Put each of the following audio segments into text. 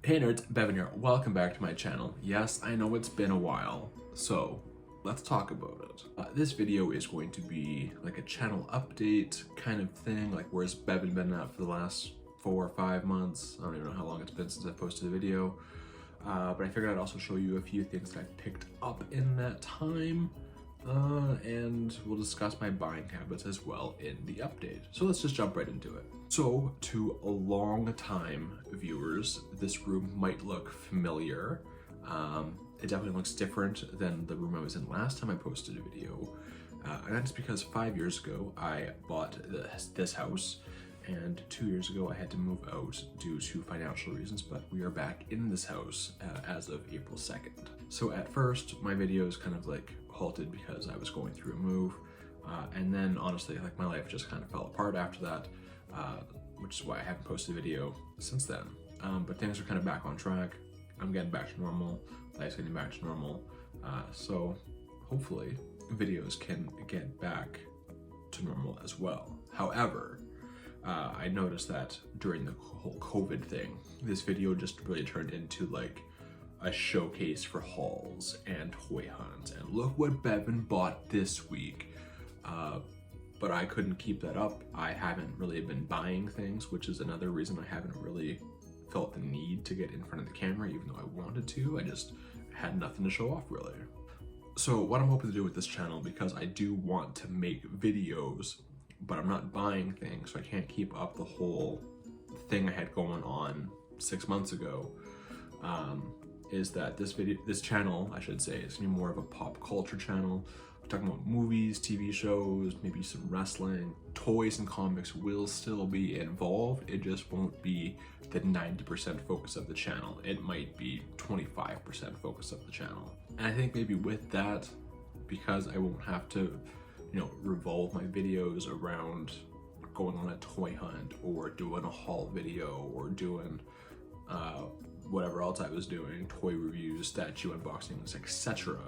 Hey nerds, Bevan here. Welcome back to my channel. Yes, I know it's been a while, so let's talk about it. This video is going to be like a channel update kind of thing, like where's Bevan been at for the last 4 or 5 months. I don't even know how long it's been since I posted a video, but I figured I'd also show you a few things that I picked up in that time, and we'll discuss my buying habits as well in the update. So let's just jump right into it. So to long time viewers, this room might look familiar. It definitely looks different than the room I was in last time I posted a video. And that's because 5 years ago, I bought this house, and 2 years ago I had to move out due to financial reasons, but we are back in this house as of April 2nd. So at first, my videos kind of like halted because I was going through a move, and then honestly, like my life just kind of fell apart after that, which is why I haven't posted a video since then. But things are kind of back on track. I'm getting back to normal, life's getting back to normal, so hopefully videos can get back to normal as well. However, I noticed that during the whole COVID thing, this video just really turned into like a showcase for hauls and toy hunts, and look what Bevan bought this week. But I couldn't keep that up. I haven't really been buying things, which is another reason I haven't really felt the need to get in front of the camera, even though I wanted to. I just had nothing to show off really. So what I'm hoping to do with this channel, because I do want to make videos, but I'm not buying things, so I can't keep up the whole thing I had going on 6 months ago, is that this channel, I should say, is gonna be more of a pop culture channel. We're talking about movies, TV shows, maybe some wrestling. Toys and comics will still be involved. It just won't be the 90% focus of the channel. It might be 25% focus of the channel. And I think maybe with that, because I won't have to, revolve my videos around going on a toy hunt or doing a haul video or doing whatever else I was doing, toy reviews, statue unboxings, etc.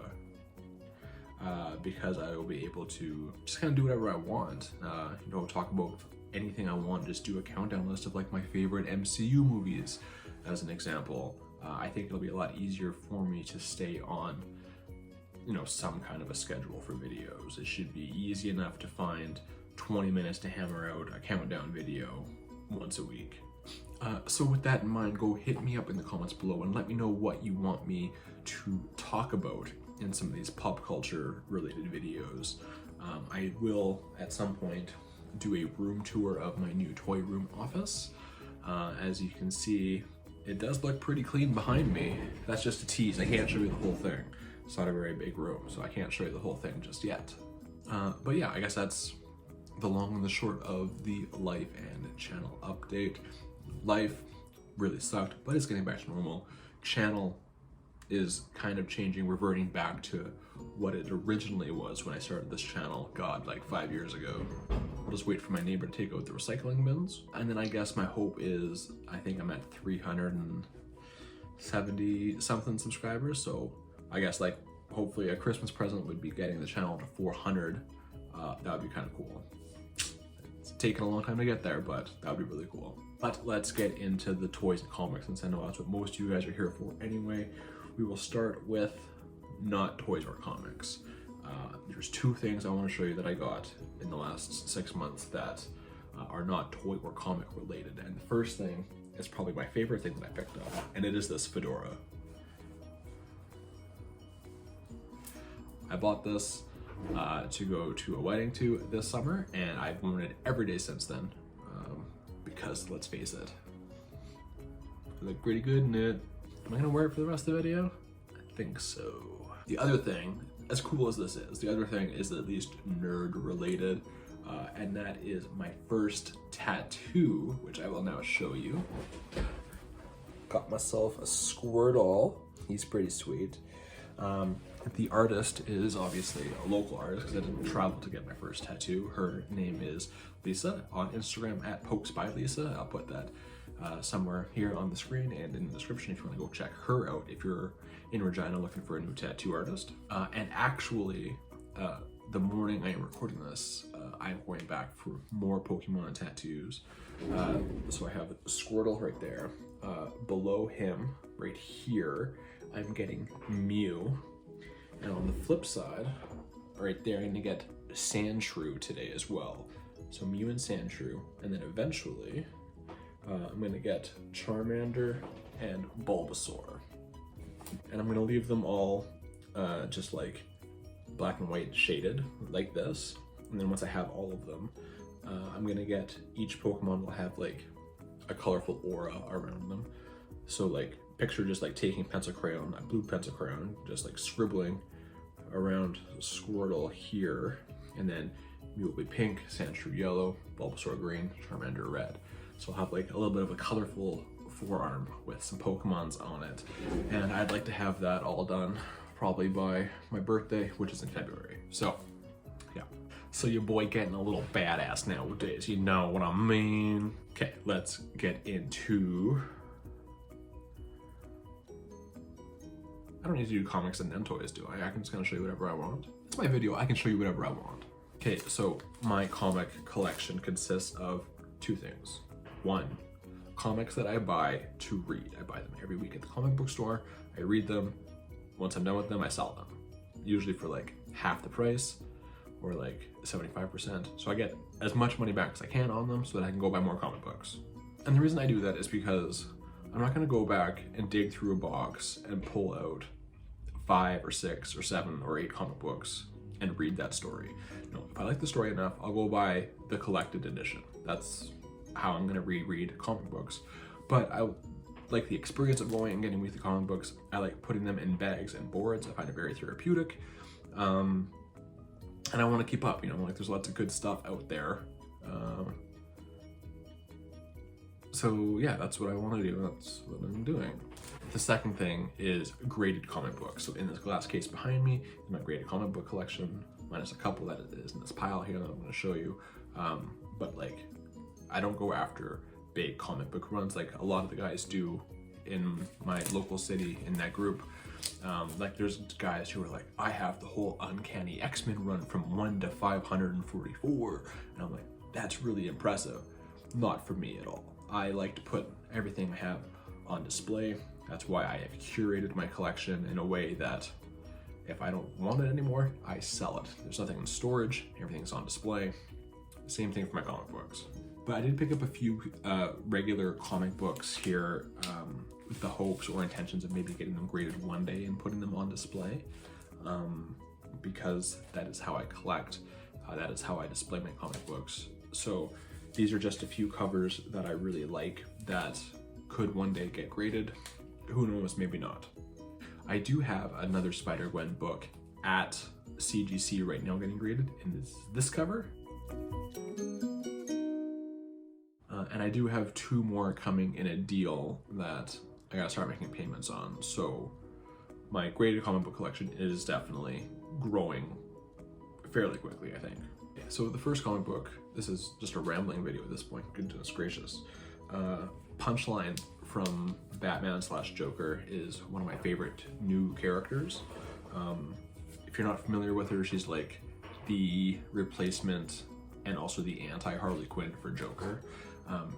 Because I will be able to just kind of do whatever I want, talk about anything I want, just do a countdown list of like my favorite MCU movies as an example. I think it'll be a lot easier for me to stay on some kind of a schedule for videos. It should be easy enough to find 20 minutes to hammer out a countdown video once a week. So with that in mind, go hit me up in the comments below and let me know what you want me to talk about in some of these pop culture related videos. I will at some point do a room tour of my new toy room office. As you can see, it does look pretty clean behind me. That's just a tease. I can't show you the whole thing. It's not a very big room, so I can't show you the whole thing just yet. But yeah, I guess that's the long and the short of the life and channel update. Life really sucked, but it's getting back to normal. Channel is kind of changing, reverting back to what it originally was when I started this channel, God, like 5 years ago. I'll just wait for my neighbor to take out the recycling bins. And then I guess my hope is, I think I'm at 370 something subscribers, so I guess like hopefully a Christmas present would be getting the channel to 400. That would be kind of cool. It's taken a long time to get there, but that would be really cool. But let's get into the toys and comics, since I know that's what most of you guys are here for anyway. We will start with not toys or comics. There's 2 things I want to show you that I got in the last 6 months that are not toy or comic related. And the first thing is probably my favorite thing that I picked up, and it is this fedora. I bought this to go to a wedding to this summer, and I've worn it every day since then, because let's face it, I look pretty good in it. Am I gonna wear it for the rest of the video? I think so. The other thing, as cool as this is, the other thing is at least nerd related, and that is my first tattoo, which I will now show you. Got myself a Squirtle. He's pretty sweet. The artist is obviously a local artist because I didn't travel to get my first tattoo. Her name is Lisa, on Instagram at pokesbylisa. I'll put that somewhere here on the screen and in the description if you want to go check her out if you're in Regina looking for a new tattoo artist. And actually, the morning I am recording this, I'm going back for more Pokemon tattoos. So I have Squirtle right there. below him, right here, I'm getting Mew. And on the flip side, right there, I'm gonna get Sandshrew today as well. So Mew and Sandshrew, and then eventually, I'm gonna get Charmander and Bulbasaur. And I'm gonna leave them all just like black and white shaded like this. And then once I have all of them, I'm gonna get each Pokemon will have like a colorful aura around them. So like picture just like taking pencil crayon, a blue pencil crayon, just like scribbling around Squirtle here, and then Mew will be pink, Sandshrew yellow, Bulbasaur green, Charmander red. So I'll have like a little bit of a colorful forearm with some Pokemons on it. And I'd like to have that all done probably by my birthday, which is in February. So yeah. So your boy getting a little badass nowadays, you know what I mean? Okay, let's get into... I don't need to do comics and toys, do I? I can just kind of show you whatever I want. It's my video, I can show you whatever I want. Okay, so my comic collection consists of two things. One, comics that I buy to read. I buy them every week at the comic book store. I read them. Once I'm done with them, I sell them. Usually for like half the price or like 75%. So I get as much money back as I can on them so that I can go buy more comic books. And the reason I do that is because I'm not gonna go back and dig through a box and pull out 5 or 6 or 7 or 8 comic books and read that story. No, if I like the story enough, I'll go buy the collected edition. That's how I'm gonna reread comic books. But I like the experience of going and getting weekly comic books. I like putting them in bags and boards. I find it very therapeutic. And I wanna keep up, you know, like there's lots of good stuff out there. So yeah, that's what I wanna do, that's what I'm doing. The second thing is graded comic books. So in this glass case behind me is my graded comic book collection, minus a couple that is in this pile here that I'm gonna show you. But like, I don't go after big comic book runs like a lot of the guys do in my local city in that group. Like there's guys who are like, I have the whole Uncanny X-Men run from 1 to 544. And I'm like, that's really impressive. Not for me at all. I like to put everything I have on display. That's why I have curated my collection in a way that if I don't want it anymore, I sell it. There's nothing in storage, everything's on display. Same thing for my comic books. But I did pick up a few regular comic books here with the hopes or intentions of maybe getting them graded one day and putting them on display, because that is how I collect. That is how I display my comic books. So these are just a few covers that I really like that could one day get graded. Who knows, maybe not. I do have another Spider-Gwen book at CGC right now getting graded, and this cover. And I do have 2 more coming in a deal that I gotta start making payments on. So my graded comic book collection is definitely growing fairly quickly, I think. Okay, so the first comic book, this is just a rambling video at this point, goodness gracious. Punchline from Batman/Joker is one of my favorite new characters. If you're not familiar with her, she's like the replacement and also the anti-Harley Quinn for Joker.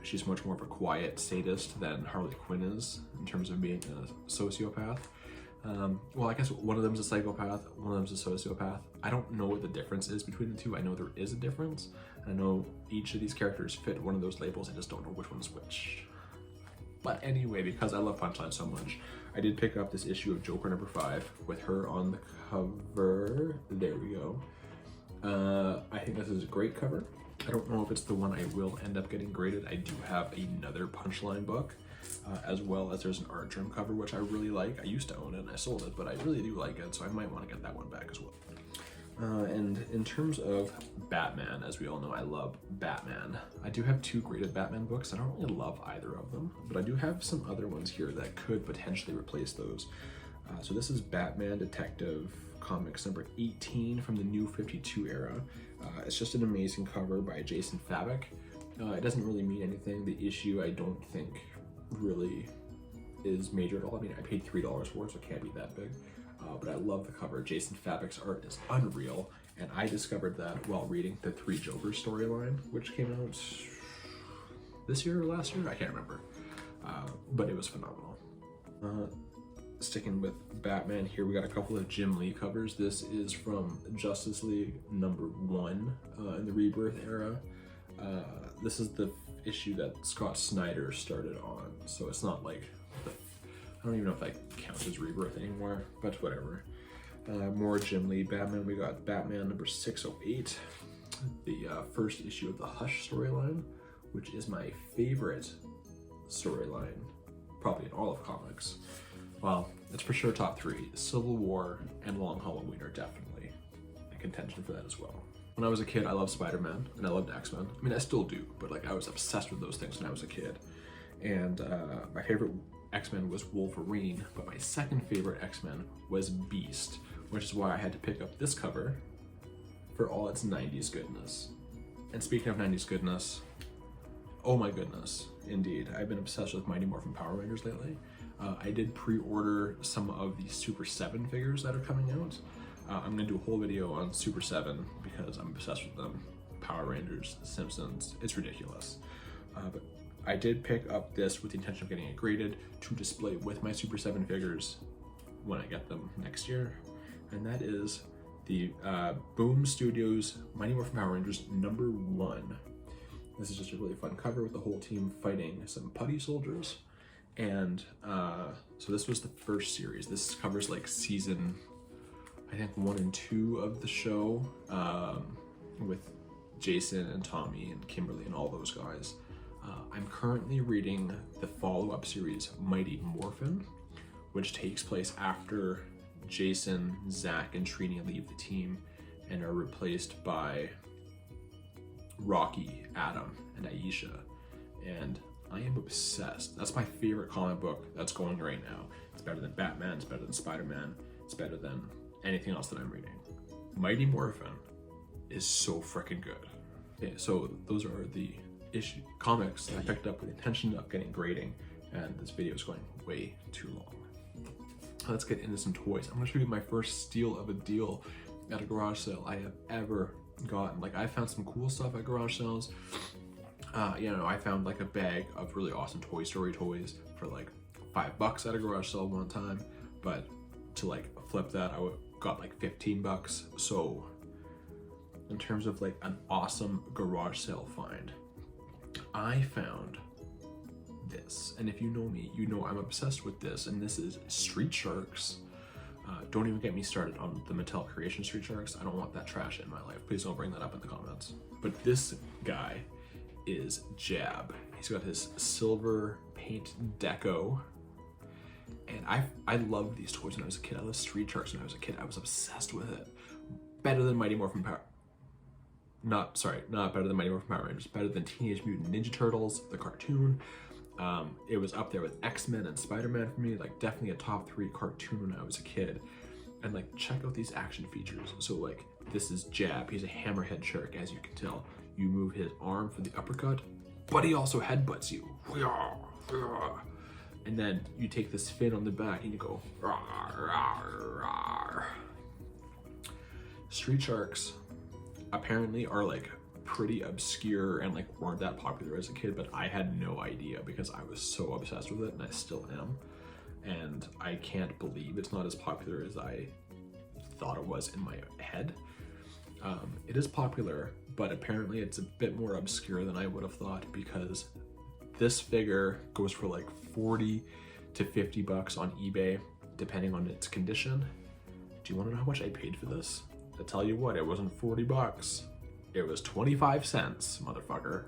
She's much more of a quiet sadist than Harley Quinn is in terms of being a sociopath. Well, I guess one of them is a psychopath, one of them is a sociopath. I don't know what the difference is between the two. I know there is a difference, and I know each of these characters fit one of those labels. I just don't know which one's which. But anyway, because I love Punchline so much, I did pick up this issue of Joker number 5 with her on the cover. There we go. I think this is a great cover. I don't know if it's the one I will end up getting graded. I do have another Punchline book, as well as there's an art germ cover, which I really like. I used to own it and I sold it, but I really do like it, so I might want to get that one back as well. And in terms of Batman, as we all know, I love Batman. I do have 2 graded Batman books. I don't really love either of them, but I do have some other ones here that could potentially replace those. So this is Batman Detective Comics number 18 from the New 52 era. It's just an amazing cover by Jason Fabok. It doesn't really mean anything. The issue I don't think really is major at all. I mean, I paid $3 for it, so it can't be that big. But I love the cover. Jason Fabok's art is unreal, and I discovered that while reading the 3 Jokers storyline, which came out this year or last year? I can't remember. but it was phenomenal. Sticking with Batman here, we got a couple of Jim Lee covers. This is from Justice League #1 in the Rebirth era. This is the issue that Scott Snyder started on, so it's not like, I don't even know if that counts as Rebirth anymore, but whatever. More Jim Lee Batman. We got Batman #608, the first issue of the Hush storyline, which is my favorite storyline, probably in all of comics. Well, it's for sure top 3. Civil War and Long Halloween are definitely in contention for that as well. When I was a kid, I loved Spider-Man and I loved X-Men. I mean, I still do, but like I was obsessed with those things when I was a kid. And my favorite X-Men was Wolverine, but my second favorite X-Men was Beast, which is why I had to pick up this cover for all its 90s goodness. And speaking of 90s goodness, oh my goodness, indeed. I've been obsessed with Mighty Morphin Power Rangers lately. I did pre-order some of the Super 7 figures that are coming out. I'm gonna do a whole video on Super 7 because I'm obsessed with them. Power Rangers, Simpsons, it's ridiculous. But I did pick up this with the intention of getting it graded to display with my Super 7 figures when I get them next year. And that is the Boom Studios Mighty Morphin Power Rangers #1. This is just a really fun cover with the whole team fighting some putty soldiers. And so this was the first series. This covers like season, I think 1 and 2 of the show, with Jason and Tommy and Kimberly and all those guys. I'm currently reading the follow-up series Mighty Morphin, which takes place after Jason, Zach, and Trini leave the team and are replaced by Rocky, Adam, and Aisha. And I am obsessed. That's my favorite comic book that's going right now. It's better than Batman, it's better than Spider-Man, it's better than anything else that I'm reading. Mighty Morphin is so freaking good. Okay, so those are the comics that I picked up with the intention of getting grading, and this video is going way too long. Let's get into some toys. I'm gonna show you my first steal of a deal at a garage sale I have ever gotten. Like, I found some cool stuff at garage sales. You know, I found like a bag of really awesome Toy Story toys for like $5 at a garage sale one time, but to like flip that, I got like 15 bucks. So in terms of like an awesome garage sale find, I found this. And if you know me, you know I'm obsessed with this, and this is Street Sharks. Don't even get me started on the Mattel Creation Street Sharks. I don't want that trash in my life. Please don't bring that up in the comments. But this guy is Jab. He's got his silver paint deco, and I loved these toys when I was a kid. I loved Street Sharks when I was a kid. I was obsessed with it. Better than Mighty Morphin Power. Not better than Mighty Morphin Power Rangers. Better than Teenage Mutant Ninja Turtles, the cartoon. It was up there with X-Men and Spider-Man for me. Like, definitely a top 3 cartoon when I was a kid. And like, check out these action features. So like, this is Jab. He's a hammerhead shark, as you can tell. You move his arm for the uppercut, but he also headbutts you. And then you take this fin on the back and you go. Street Sharks apparently are like pretty obscure and like weren't that popular as a kid, but I had no idea because I was so obsessed with it, and I still am. And I can't believe it's not as popular as I thought it was in my head. It is popular, but apparently it's a bit more obscure than I would have thought, because this figure goes for like 40 to 50 bucks on eBay, depending on its condition. Do you want to know how much I paid for this? I tell you what, it wasn't 40 bucks. It was 25 cents, motherfucker.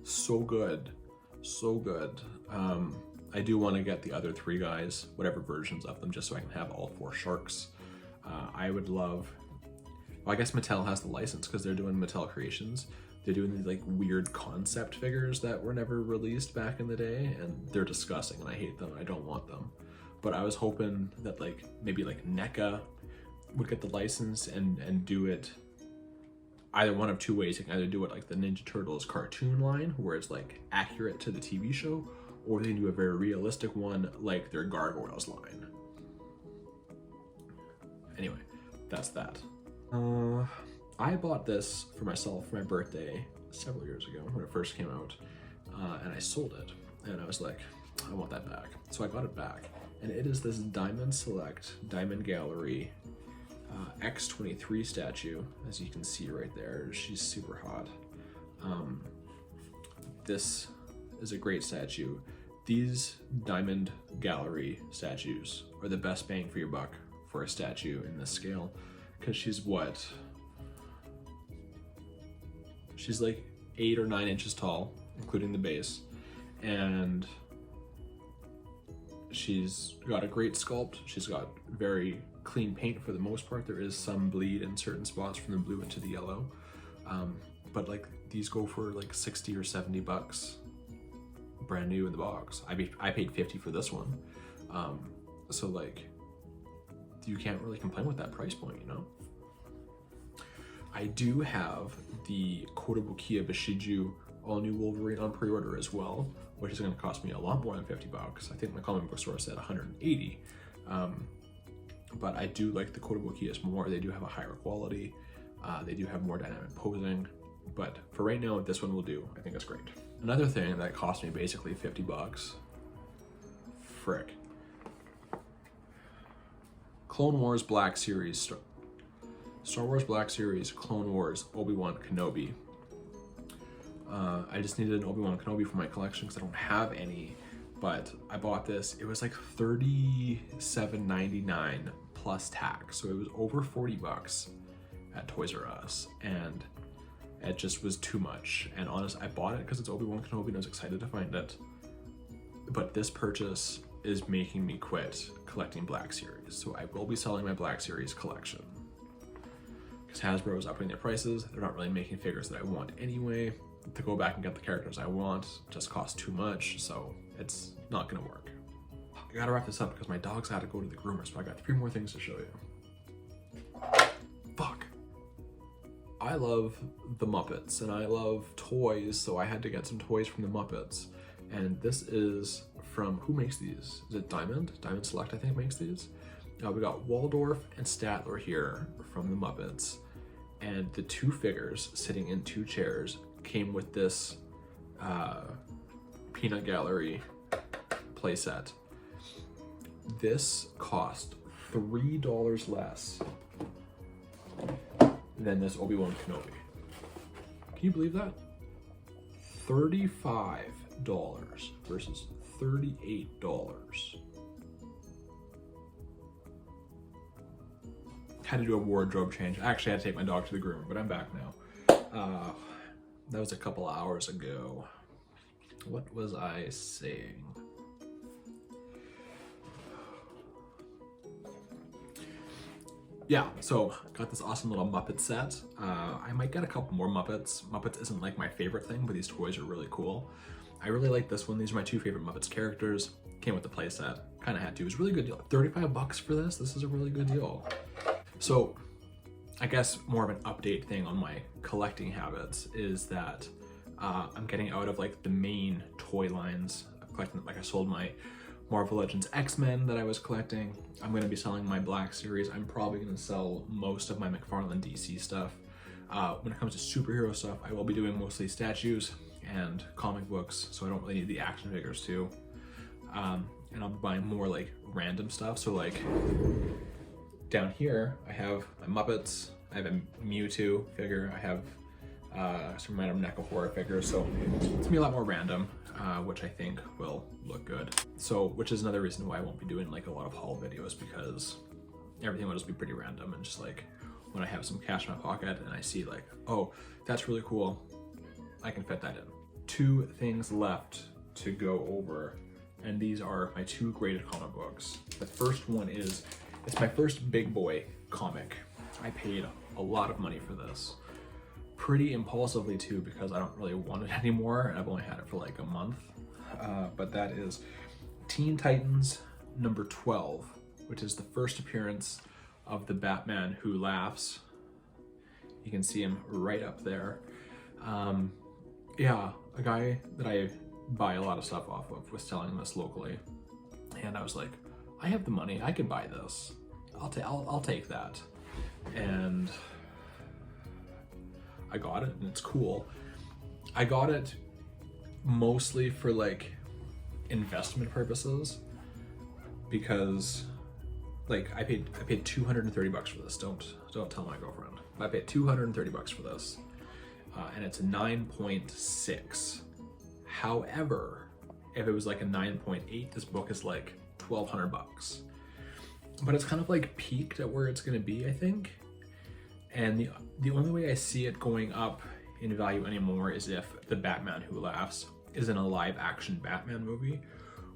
So good, so good. I do want to get the other 3 guys, whatever versions of them, just so I can have all 4 sharks. I would love, well, I guess Mattel has the license because they're doing Mattel Creations. They're doing these like weird concept figures that were never released back in the day, and they're disgusting and I hate them. I don't want them. But I was hoping that like maybe like NECA would get the license and do it either one of 2 ways. You can either do it like the Ninja Turtles cartoon line, where it's like accurate to the TV show, or they can do a very realistic one like their Gargoyles line. Anyway, that's that. I bought this for myself for my birthday several years ago when it first came out, and I sold it, and I was like, I want that back. So I got it back, and it is this Diamond Select Diamond Gallery X23 statue. As you can see right there, she's super hot. This is a great statue. These Diamond Gallery statues are the best bang for your buck for a statue in this scale, because she's what? She's like 8 or 9 inches tall, including the base, and she's got a great sculpt. She's got very clean paint for the most part. There is some bleed in certain spots from the blue into the yellow, but like these go for like 60 or 70 bucks, brand new in the box. I paid 50 for this one, so like you can't really complain with that price point, you know. I do have the Kotobukiya Bashiju all new Wolverine on pre-order as well, which is going to cost me a lot more than 50 bucks. I think my comic book store said 180. But I do like the Kotobukiyas more. They do have a higher quality. They do have more dynamic posing. But for right now, this one will do. I think it's great. Another thing that cost me basically 50 bucks. Frick. Clone Wars Black Series. Star Wars Black Series Clone Wars Obi-Wan Kenobi. I just needed an Obi-Wan Kenobi for my collection because I don't have any, but I bought this. It was like $37.99 plus tax, so it was over 40 bucks at Toys R Us, and it just was too much. And honestly, I bought it because it's Obi-Wan Kenobi and I was excited to find it, but this purchase is making me quit collecting Black Series, so I will be selling my Black Series collection because Hasbro is upping their prices. They're not really making figures that I want anyway. To go back and get the characters I want just costs too much, so it's not gonna work. I gotta wrap this up because my dog's had to go to the groomer, so I got 3 more things to show you. Fuck. I love the Muppets and I love toys, so I had to get some toys from the Muppets. And this is from, who makes these? Is it Diamond? Diamond Select, I think, makes these. We got Waldorf and Statler here from the Muppets, and the 2 figures sitting in 2 chairs came with this Peanut Gallery playset. This cost $3 less than this Obi-Wan Kenobi. Can you believe that? $35 versus $38. Had to do a wardrobe change. I actually had to take my dog to the groomer, but I'm back now. That was a couple hours ago. What was I saying? Yeah, so got this awesome little Muppet set. I might get a couple more Muppets. Muppets isn't like my favorite thing, but these toys are really cool. I really like this one. These are my 2 favorite Muppets characters. Came with the playset. Kind of had to. It was a really good deal. 35 bucks for this. This is a really good deal. So I guess more of an update thing on my collecting habits is that I'm getting out of like the main toy lines. I'm collecting, like I sold my Marvel Legends X-Men that I was collecting. I'm going to be selling my Black Series. I'm probably going to sell most of my McFarlane DC stuff. When it comes to superhero stuff, I will be doing mostly statues and comic books, so I don't really need the action figures too. And I'll be buying more like random stuff. So like down here, I have my Muppets. I have a Mewtwo figure. I have some random NECA horror figures. So it's gonna be a lot more random, which I think will look good. So, which is another reason why I won't be doing like a lot of haul videos, because everything will just be pretty random, and just like when I have some cash in my pocket and I see like, oh, that's really cool, I can fit that in. 2 things left to go over, and these are my 2 graded comic books. The first one is, it's my first big boy comic. I paid a lot of money for this. Pretty impulsively too, because I don't really want it anymore, and I've only had it for like a month. But that is Teen Titans number 12, which is the first appearance of the Batman Who Laughs. You can see him right up there. Yeah, a guy that I buy a lot of stuff off of was selling this locally, and I was like, I have the money, I could buy this. I'll take that. And I got it and it's cool. I got it mostly for like investment purposes, because like I paid 230 bucks for this. Don't tell my girlfriend. I paid 230 bucks for this, and it's a 9.6. However, if it was like a 9.8, this book is like 1,200 bucks. But it's kind of like peaked at where it's gonna be, I think. And the only way I see it going up in value anymore is if The Batman Who Laughs is in a live action Batman movie,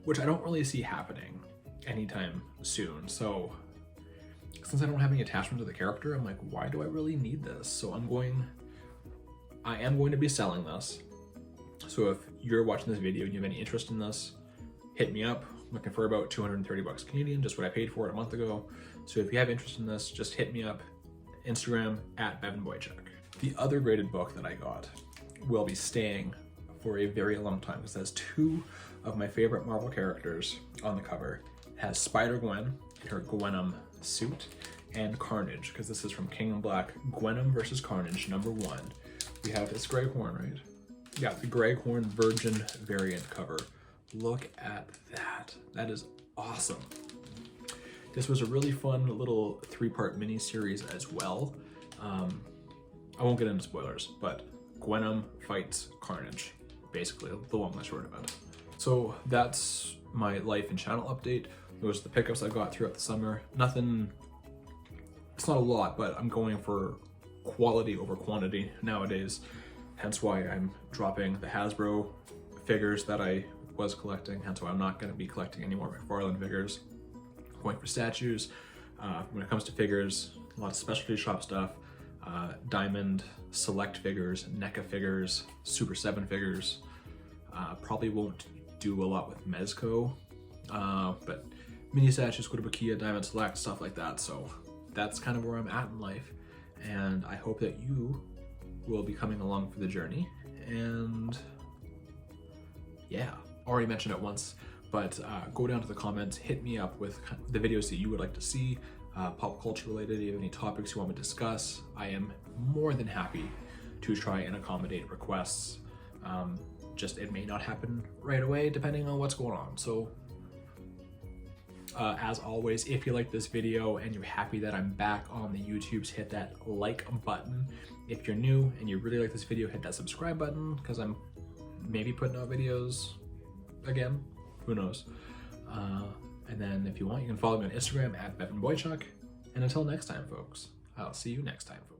which I don't really see happening anytime soon. So since I don't have any attachment to the character, I'm like, why do I really need this? So I am going to be selling this. So if you're watching this video and you have any interest in this, hit me up. I'm looking for about 230 bucks Canadian, just what I paid for it a month ago. So if you have interest in this, just hit me up. Instagram @BevanBoychuk. The other graded book that I got will be staying for a very long time because it has two of my favorite Marvel characters on the cover. It has Spider-Gwen in her Gwenom suit, and Carnage, because this is from King in Black, Gwenom versus Carnage #1. We have this Grey Horn, right? Yeah, the Grey Horn Virgin variant cover. Look at that. That is awesome. This was a really fun little 3-part mini-series as well. I won't get into spoilers, but Gwenom fights Carnage, basically, the long and short of it. So that's my life and channel update. Those are the pickups I got throughout the summer. Nothing, it's not a lot, but I'm going for quality over quantity nowadays. Hence why I'm dropping the Hasbro figures that I was collecting. Hence why I'm not going to be collecting any more McFarlane figures. Going for statues. When it comes to figures, a lot of specialty shop stuff. Diamond Select figures, NECA figures, Super 7 figures. Probably won't do a lot with Mezco, but mini statues, Kotobukiya, Diamond Select, stuff like that. So that's kind of where I'm at in life, and I hope that you will be coming along for the journey. And yeah, already mentioned it once, but go down to the comments, hit me up with the videos that you would like to see, pop culture related. If you have any topics you want me to discuss, I am more than happy to try and accommodate requests. Just it may not happen right away depending on what's going on. So as always, if you like this video and you're happy that I'm back on the YouTubes, hit that like button. If you're new and you really like this video, hit that subscribe button, because I'm maybe putting out videos again, who knows. And then if you want, you can follow me on Instagram @BevanBoychuk. And until next time, folks, I'll see you next time, folks.